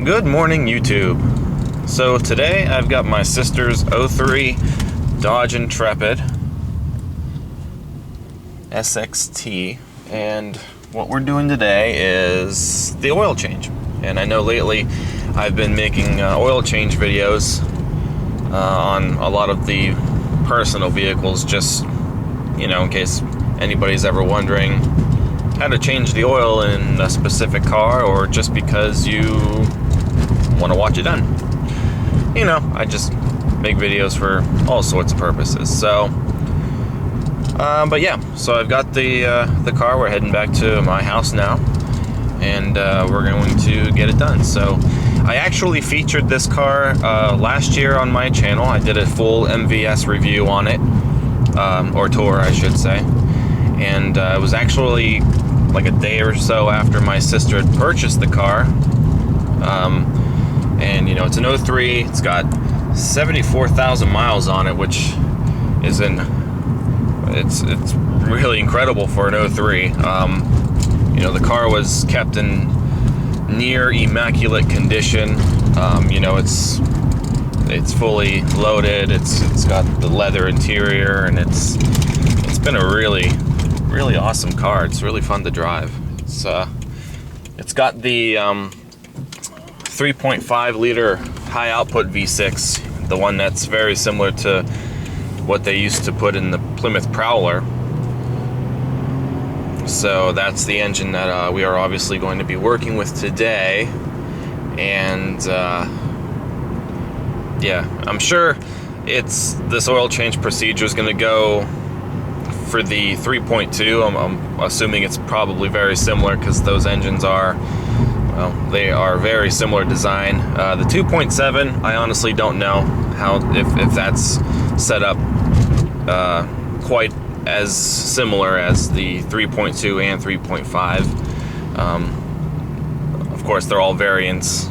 Good morning, YouTube. So today I've got my sister's '03 Dodge Intrepid SXT, and what we're doing today is the oil change. And I know lately I've been making oil change videos on a lot of the personal vehicles, just, you know, in case anybody's ever wondering how to change the oil in a specific car, or just because you want to watch it done. You know, I just make videos for all sorts of purposes. So, but yeah, so I've got the car. We're heading back to my house now, and we're going to get it done. So, I actually featured this car last year on my channel. I did a full MVS review on it, or tour, I should say. And it was actually like a day or so after my sister had purchased the car. And you know, it's an '03. It's got 74,000 miles on it, which is it's really incredible for an '03. You know, the car was kept in near immaculate condition. You know, it's fully loaded. It's got the leather interior, and it's been a really awesome car. It's really fun to drive. It's got the 3.5 liter high output V6, the one that's very similar to what they used to put in the Plymouth Prowler. So that's the engine that we are obviously going to be working with today. And yeah, I'm sure this oil change procedure is going to go for the 3.2. I'm assuming it's probably very similar, because those engines are, well, they are very similar design. The 2.7, I honestly don't know if that's set up quite as similar as the 3.2 and 3.5. Of course, they're all variants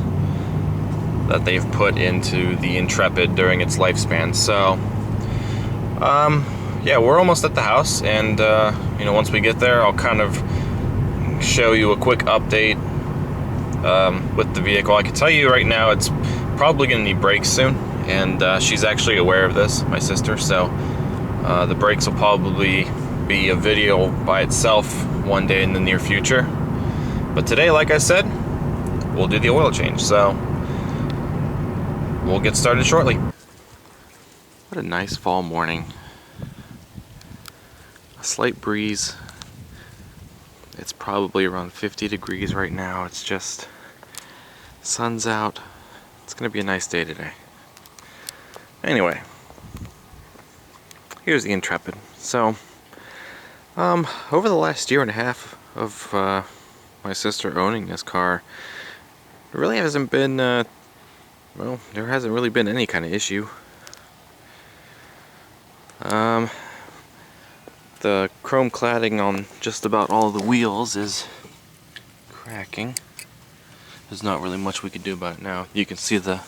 that they've put into the Intrepid during its lifespan. So, yeah, we're almost at the house, and you know, once we get there, I'll kind of show you a quick update with the vehicle. I can tell you right now, it's probably going to need brakes soon, and she's actually aware of this, my sister. So the brakes will probably be a video by itself one day in the near future. But today, like I said, we'll do the oil change. So we'll get started shortly. What a nice fall morning. A slight breeze. It's probably around 50 degrees right now. It's just, sun's out. It's gonna be a nice day today. Anyway, here's the Intrepid. So, over the last year and a half of my sister owning this car, there really hasn't been, well, there hasn't really been any kind of issue. The chrome cladding on just about all the wheels is cracking. There's not really much we could do about it now. You can see the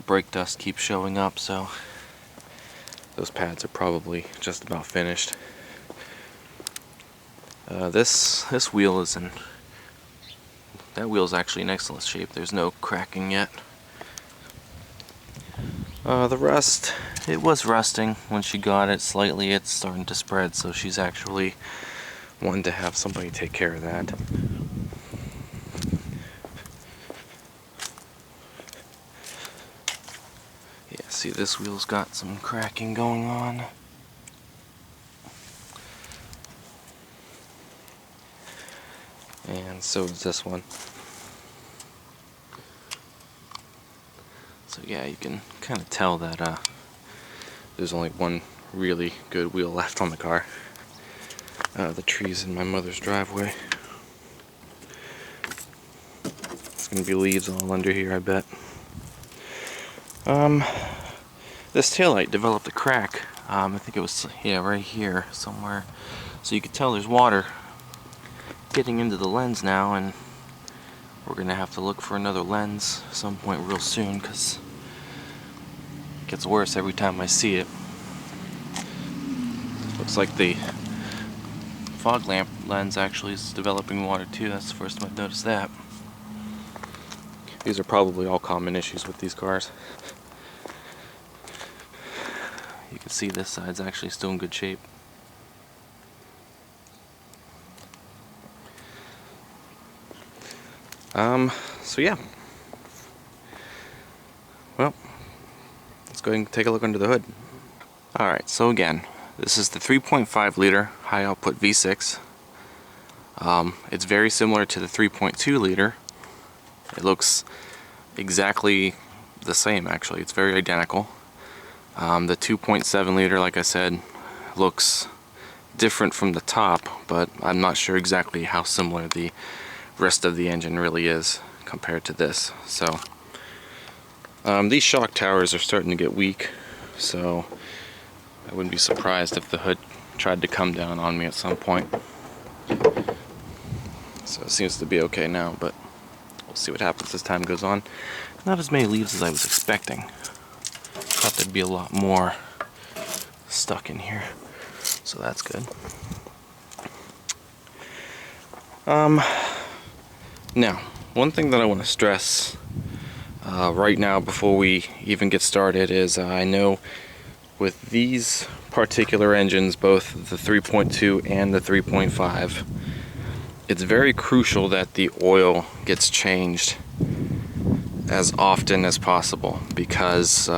brake dust keeps showing up, so those pads are probably just about finished. This wheel is that wheel's actually in excellent shape. There's no cracking yet. The rust, it was rusting when she got it slightly. It's starting to spread, so she's actually wanting to have somebody take care of that. Yeah, see, this wheel's got some cracking going on. And so does this one. So yeah, you can kind of tell that there's only one really good wheel left on the car. The trees in my mother's driveway. It's gonna be leaves all under here, I bet. This taillight developed a crack. I think it was, yeah, right here somewhere. So you could tell there's water getting into the lens now, and we're gonna have to look for another lens at some point real soon, because it gets worse every time I see it. Looks like the fog lamp lens actually is developing water too. That's the first time I've noticed that. These are probably all common issues with these cars. You can see this side's actually still in good shape. So yeah. Well, let's go ahead and take a look under the hood. Alright, so again, this is the 3.5 liter high output V6. It's very similar to the 3.2 liter. It looks exactly the same, actually. It's very identical. The 2.7 liter, like I said, looks different from the top, but I'm not sure exactly how similar the rest of the engine really is compared to this. So these shock towers are starting to get weak, so I wouldn't be surprised if the hood tried to come down on me at some point. So it seems to be okay now, but we'll see what happens as time goes on. Not as many leaves as I was expecting. Thought there'd be a lot more stuck in here, so that's good. Now, one thing that I want to stress right now before we even get started is I know with these particular engines, both the 3.2 and the 3.5, it's very crucial that the oil gets changed as often as possible, because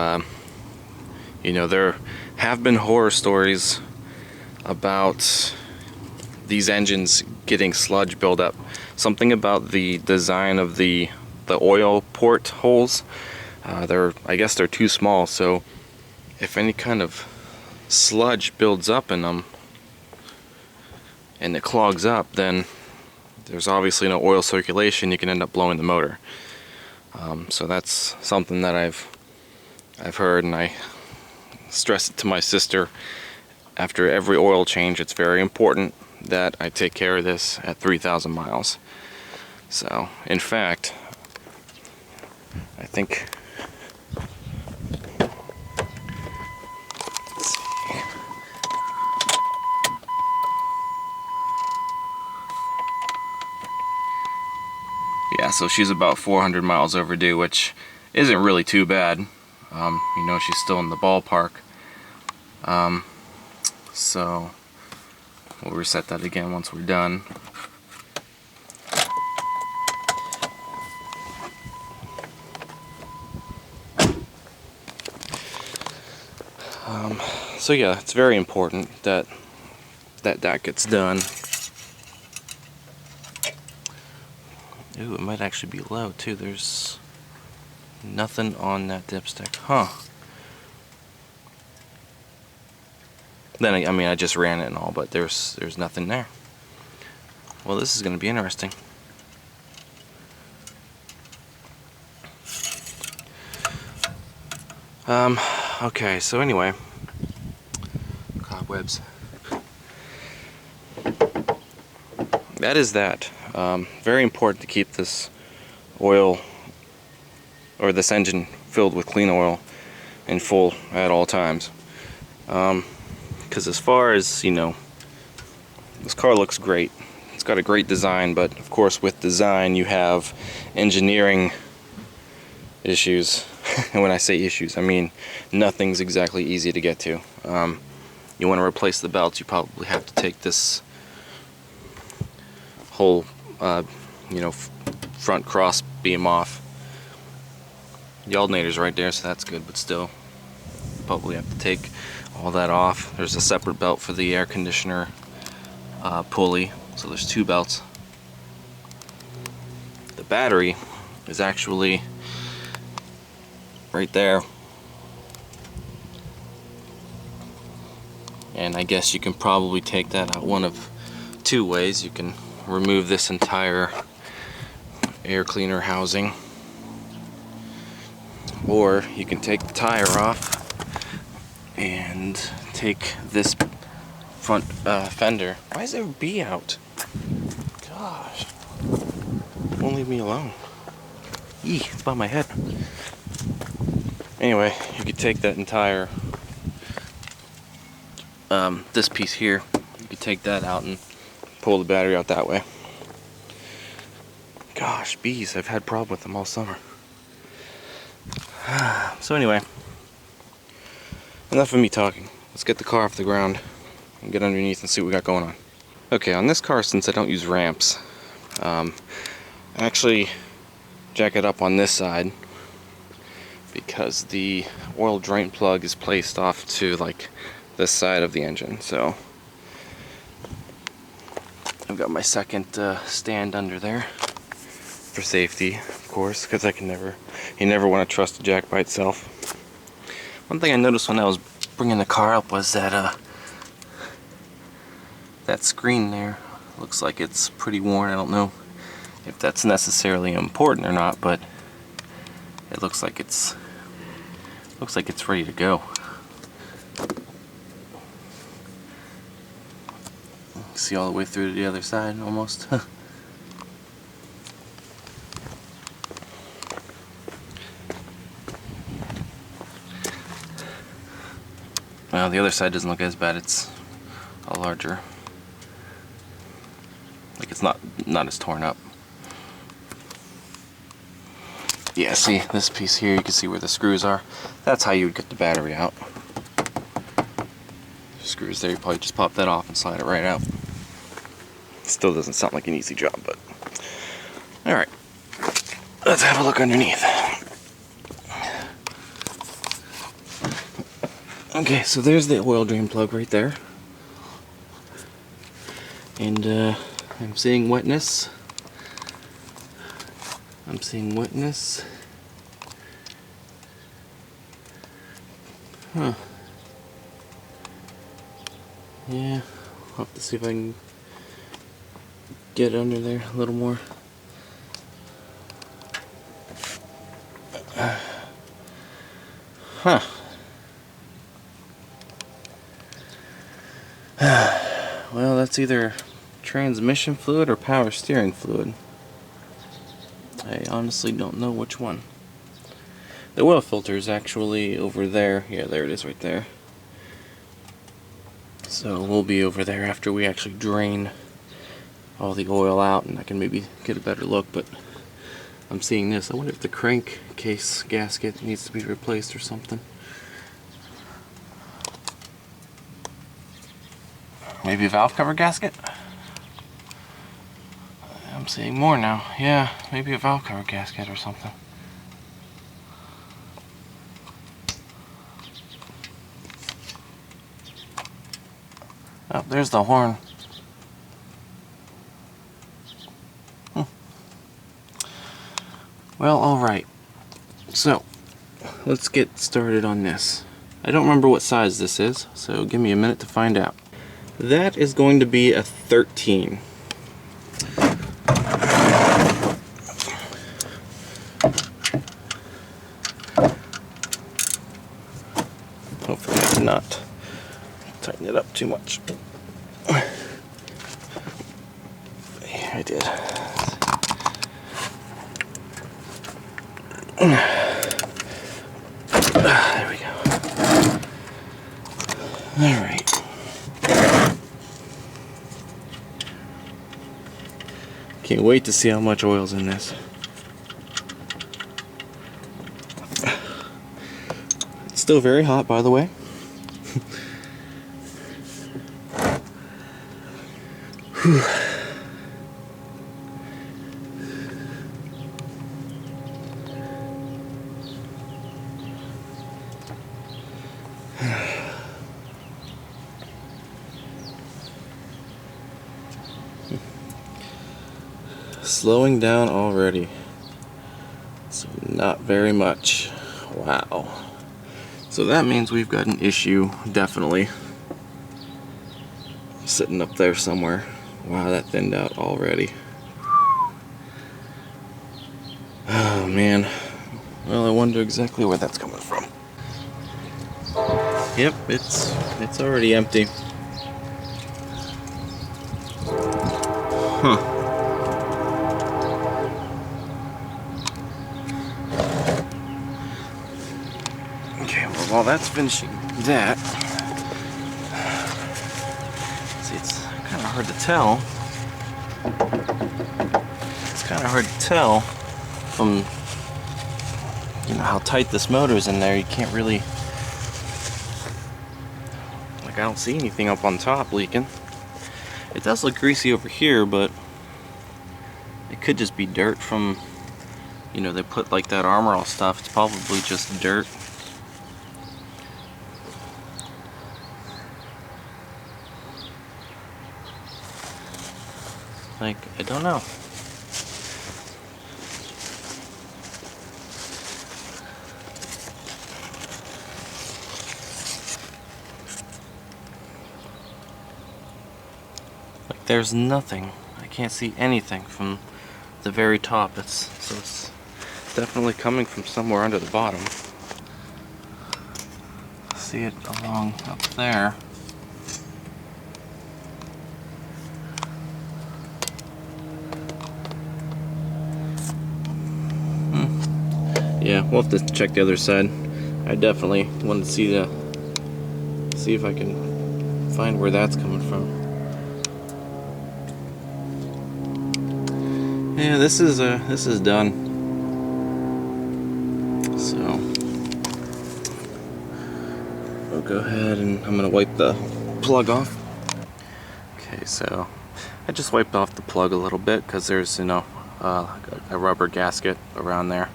you know, there have been horror stories about these engines getting sludge buildup. Something about the design of the oil port holes, I guess they're too small, so if any kind of sludge builds up in them and it clogs up, then there's obviously no oil circulation. You can end up blowing the motor. So that's something that I've heard, and I stress it to my sister after every oil change. It's very important that I take care of this at 3,000 miles. So, in fact, I think, let's see. Yeah, so she's about 400 miles overdue, which isn't really too bad. You know, she's still in the ballpark. So we'll reset that again once we're done. So yeah, it's very important that that gets done. Ooh, it might actually be low too. There's nothing on that dipstick, huh? Then I mean, I just ran it and all, but there's nothing there. Well, this is going to be interesting. Okay, so anyway, cobwebs. That is that. Very important to keep this oil, or this engine, filled with clean oil and full at all times. Because as far as, you know, this car looks great. It's got a great design, but of course with design you have engineering issues. And when I say issues, I mean nothing's exactly easy to get to. You want to replace the belts, you probably have to take this whole you know, front cross beam off. The alternator's right there, so that's good, but still, probably have to take all that off. There's a separate belt for the air conditioner pulley, so there's two belts. The battery is actually right there, and I guess you can probably take that out one of two ways. You can remove this entire air cleaner housing, or you can take the tire off and take this front fender. Why is there a bee out? Gosh, won't leave me alone. Eee, it's by my head. Anyway, you could take that entire this piece here, you could take that out and pull the battery out that way. Gosh, bees, I've had a problem with them all summer. So anyway, enough of me talking. Let's get the car off the ground and get underneath and see what we got going on. Okay, on this car, since I don't use ramps, I actually jack it up on this side because the oil drain plug is placed off to like this side of the engine. So I've got my second stand under there for safety, of course, because you never want to trust a jack by itself. One thing I noticed when I was bringing the car up was that that screen there looks like it's pretty worn. I don't know if that's necessarily important or not, but it looks like it's ready to go. See all the way through to the other side almost. Well, the other side doesn't look as bad. It's a larger, like it's not as torn up. Yeah, see this piece here, you can see where the screws are. That's how you would get the battery out. Screws there, you probably just pop that off and slide it right out. Still doesn't sound like an easy job, but alright, let's have a look underneath. Okay, so there's the oil drain plug right there, and I'm seeing wetness. Huh. Yeah, I'll have to see if I can get under there a little more. Huh. Well, that's either transmission fluid or power steering fluid. I honestly don't know which one. The oil filter is actually over there. Yeah, there it is right there. So we'll be over there after we actually drain all the oil out, and I can maybe get a better look. But I'm seeing this. I wonder if the crankcase gasket needs to be replaced or something. Maybe a valve cover gasket? I'm seeing more now. Yeah, maybe a valve cover gasket or something. Oh, there's the horn. Well, alright. So, let's get started on this. I don't remember what size this is, so give me a minute to find out. That is going to be a 13. Hopefully I did not tighten it up too much. Yeah, I did. There we go. Alright. Can't wait to see how much oil's in this. It's still very hot, by the way. Whew. Slowing down already. So not very much. Wow. So that means we've got an issue, definitely. Sitting up there somewhere. Wow, that thinned out already. Oh man. Well, I wonder exactly where that's coming from. Yep, it's already empty. Huh. Okay, well, while that's finishing that, see, it's kind of hard to tell. It's kind of hard to tell from you know how tight this motor is in there. You can't really, like, I don't see anything up on top leaking. It does look greasy over here, but it could just be dirt from, you know, they put like that Armor All stuff. It's probably just dirt. Like, I don't know. Like, there's nothing. I can't see anything from the very top. So it's definitely coming from somewhere under the bottom. See it along up there. Yeah, we'll have to check the other side. I definitely wanted to see if I can find where that's coming from. Yeah, this is done. So I'll go ahead and I'm gonna wipe the plug off. Okay, so I just wiped off the plug a little bit because there's, you know, a rubber gasket around there.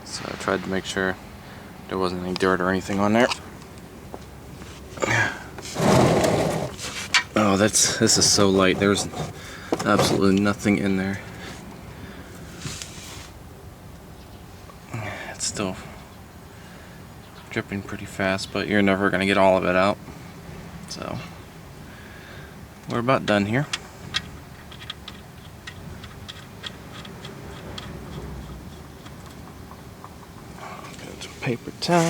So I tried to make sure there wasn't any dirt or anything on there. Oh, this is so light. There's absolutely nothing in there. It's still dripping pretty fast, but you're never gonna get all of it out. So we're about done here. Paper towel.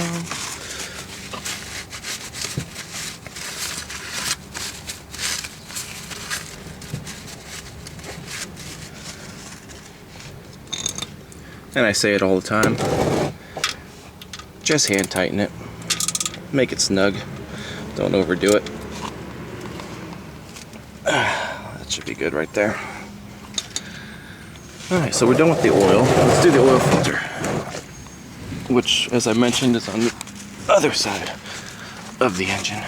And I say it all the time. Just hand tighten it. Make it snug. Don't overdo it. That should be good right there. Alright, so we're done with the oil. Let's do the oil filter, which, as I mentioned, is on the other side of the engine.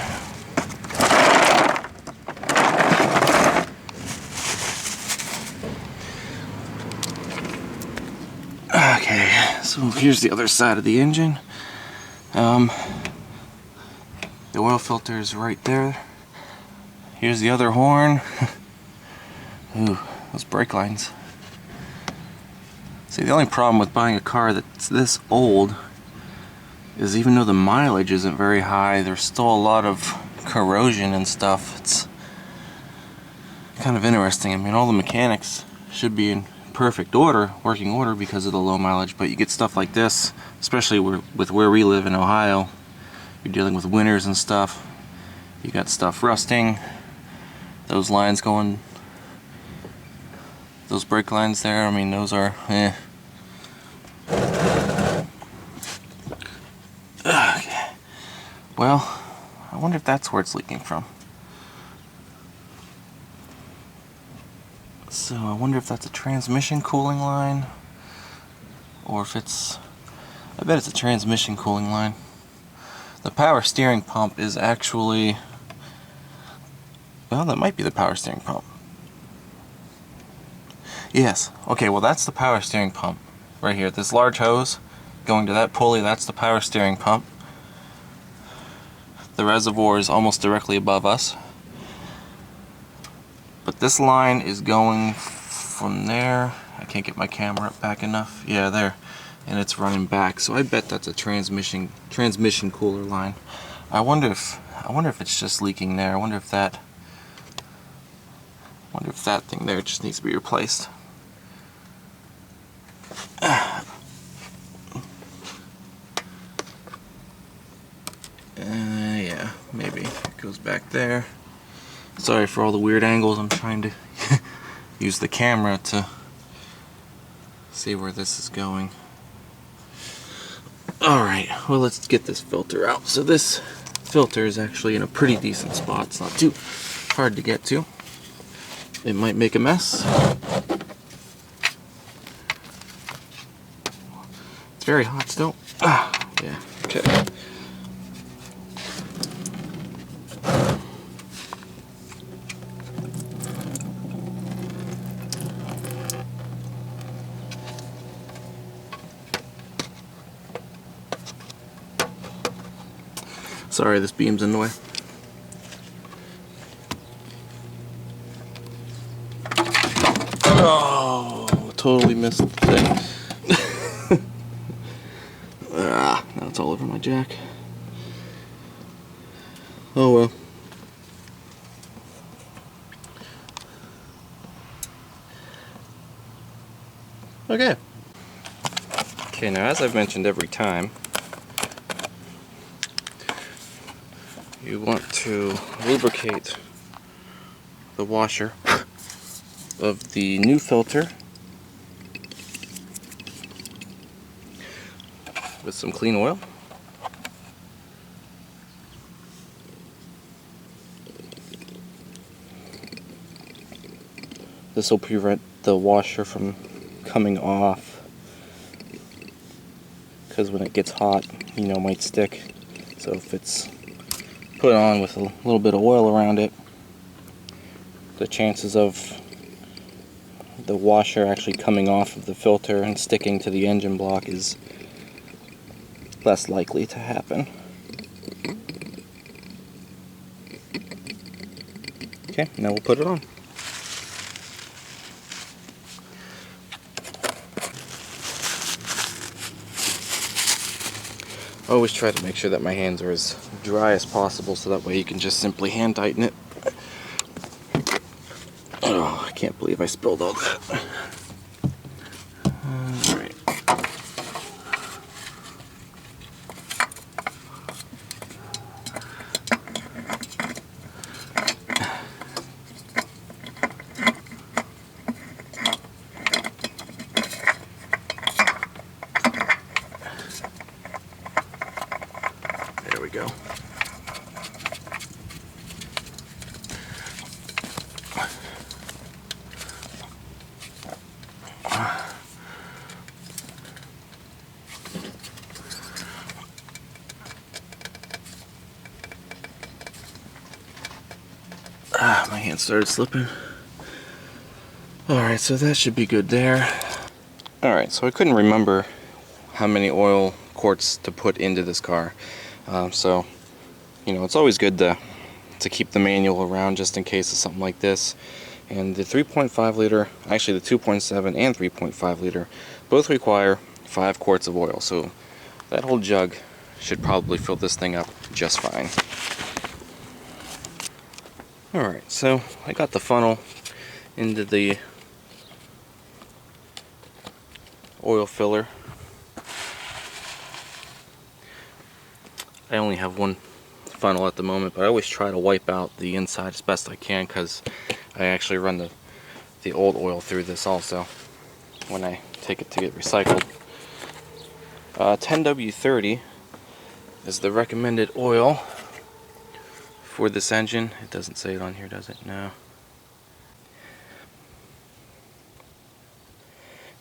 Okay, so here's the other side of the engine. The oil filter is right there. Here's the other horn. Ooh, those brake lines. See, the only problem with buying a car that's this old is even though the mileage isn't very high, there's still a lot of corrosion and stuff. It's kind of interesting. I mean, all the mechanics should be in perfect order, working order, because of the low mileage, but you get stuff like this, especially with where we live in Ohio. You're dealing with winters and stuff. You got stuff rusting, those lines going, those brake lines there, I mean, those are Okay. Well, I wonder if that's where it's leaking from. So I wonder if that's a transmission cooling line, or if it's, I bet it's a transmission cooling line. The power steering pump is actually, well, that might be the power steering pump. Yes, okay, well that's the power steering pump right here. This large hose going to that pulley, that's the power steering pump. The reservoir is almost directly above us. But this line is going from there. I can't get my camera up back enough. Yeah, there. And it's running back. So I bet that's a transmission cooler line. I wonder if it's just leaking there. I wonder if that thing there just needs to be replaced. Yeah, maybe it goes back there. Sorry for all the weird angles. I'm trying to use the camera to see where this is going. Alright, well, let's get this filter out. So this filter is actually in a pretty decent spot. It's not too hard to get to. It might make a mess. It's very hot still. Ah, yeah, okay. Sorry, this beam's in the way. Oh, totally missed the thing. Now it's all over my jack. Oh well. Okay. Okay, now as I've mentioned every time, you want to lubricate the washer of the new filter with some clean oil. This will prevent the washer from coming off, because when it gets hot, you know, it might stick. So if it's put on with a little bit of oil around it, the chances of the washer actually coming off of the filter and sticking to the engine block is less likely to happen. Okay, now we'll put it on. I always try to make sure that my hands are as dry as possible, so that way you can just simply hand tighten it. Oh, I can't believe I spilled all that. Alright. There we go. My hand started slipping. Alright, so that should be good there. Alright, so I couldn't remember how many oil quarts to put into this car. So, you know, it's always good to keep the manual around just in case of something like this. And the 3.5 liter, actually the 2.7 and 3.5 liter, both require 5 quarts of oil. So that whole jug should probably fill this thing up just fine. Alright, so I got the funnel into the oil filler. I only have one funnel at the moment, but I always try to wipe out the inside as best I can, because I actually run the old oil through this also when I take it to get recycled. 10W30 is the recommended oil for this engine. It doesn't say it on here, does it? No.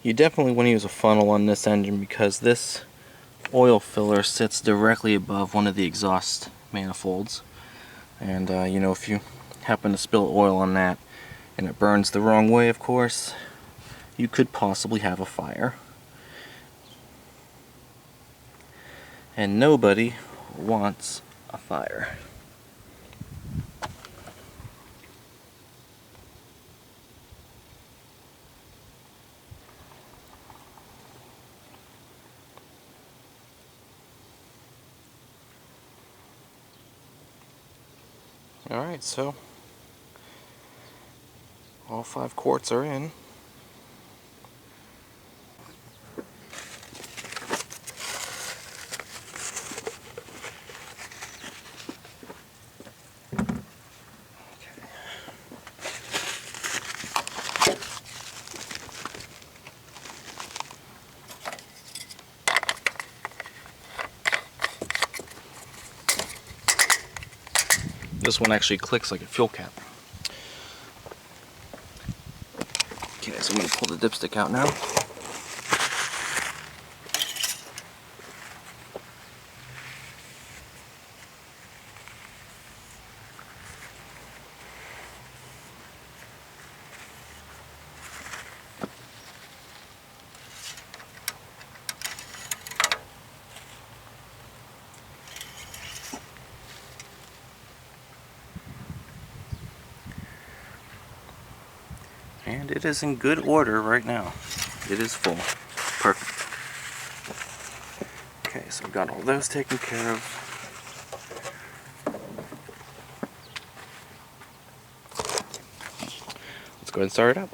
You definitely want to use a funnel on this engine, because this oil filler sits directly above one of the exhaust manifolds, and you know, if you happen to spill oil on that and it burns the wrong way, of course, you could possibly have a fire. And nobody wants a fire. Alright, so all 5 quarts are in. This one actually clicks like a fuel cap. Okay, so I'm going to pull the dipstick out now. And it is in good order right now. It is full. Perfect. Okay, so we've got all those taken care of. Let's go ahead and start it up.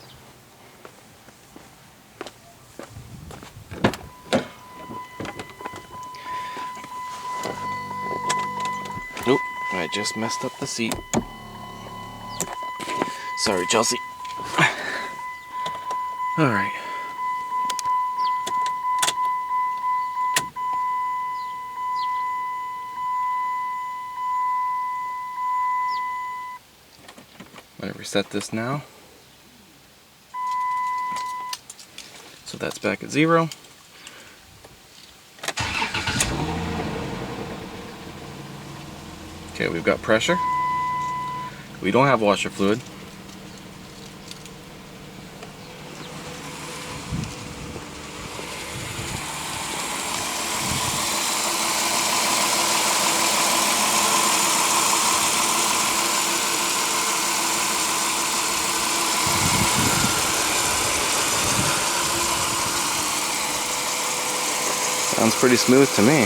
Nope, I just messed up the seat. Sorry, Chelsea. Alright. I'm going to reset this now. So that's back at 0. Okay, we've got pressure. We don't have washer fluid. Sounds pretty smooth to me.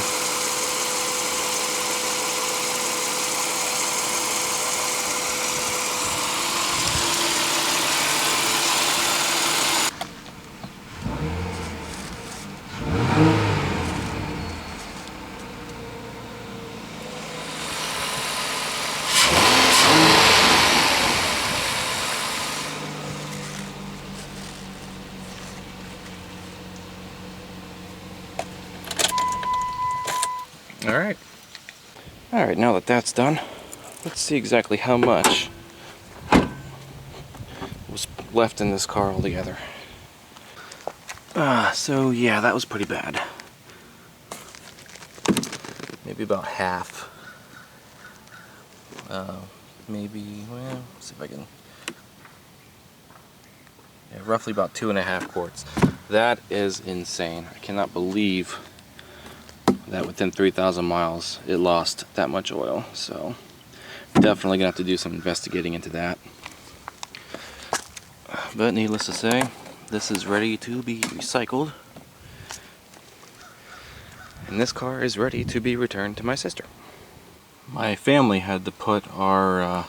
Alright, now that that's done, let's see exactly how much was left in this car altogether. So yeah, that was pretty bad. Maybe about half. Maybe, well, let's see if I can... Yeah, roughly about 2.5 quarts. That is insane. I cannot believe that within 3,000 miles it lost that much oil. So definitely gonna have to do some investigating into that. But needless to say, this is ready to be recycled, and this car is ready to be returned to my sister. My family had to put our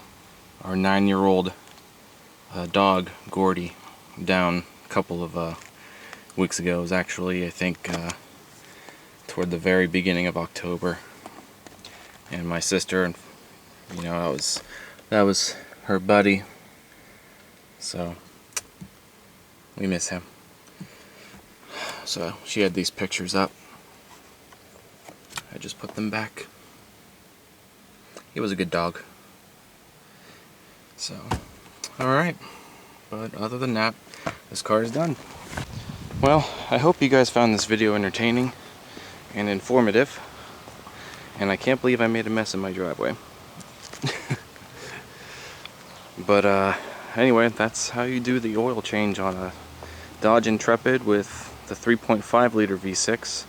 9-year-old dog Gordy down a couple of weeks ago. It was actually, I think, toward the very beginning of October, and my sister, and you know, that was her buddy, so we miss him. So she had these pictures up. I just put them back. He was a good dog. So, alright. But other than that, this car is done. Well, I hope you guys found this video entertaining and informative. And I can't believe I made a mess in my driveway. But anyway, that's how you do the oil change on a Dodge Intrepid with the 3.5 liter V6.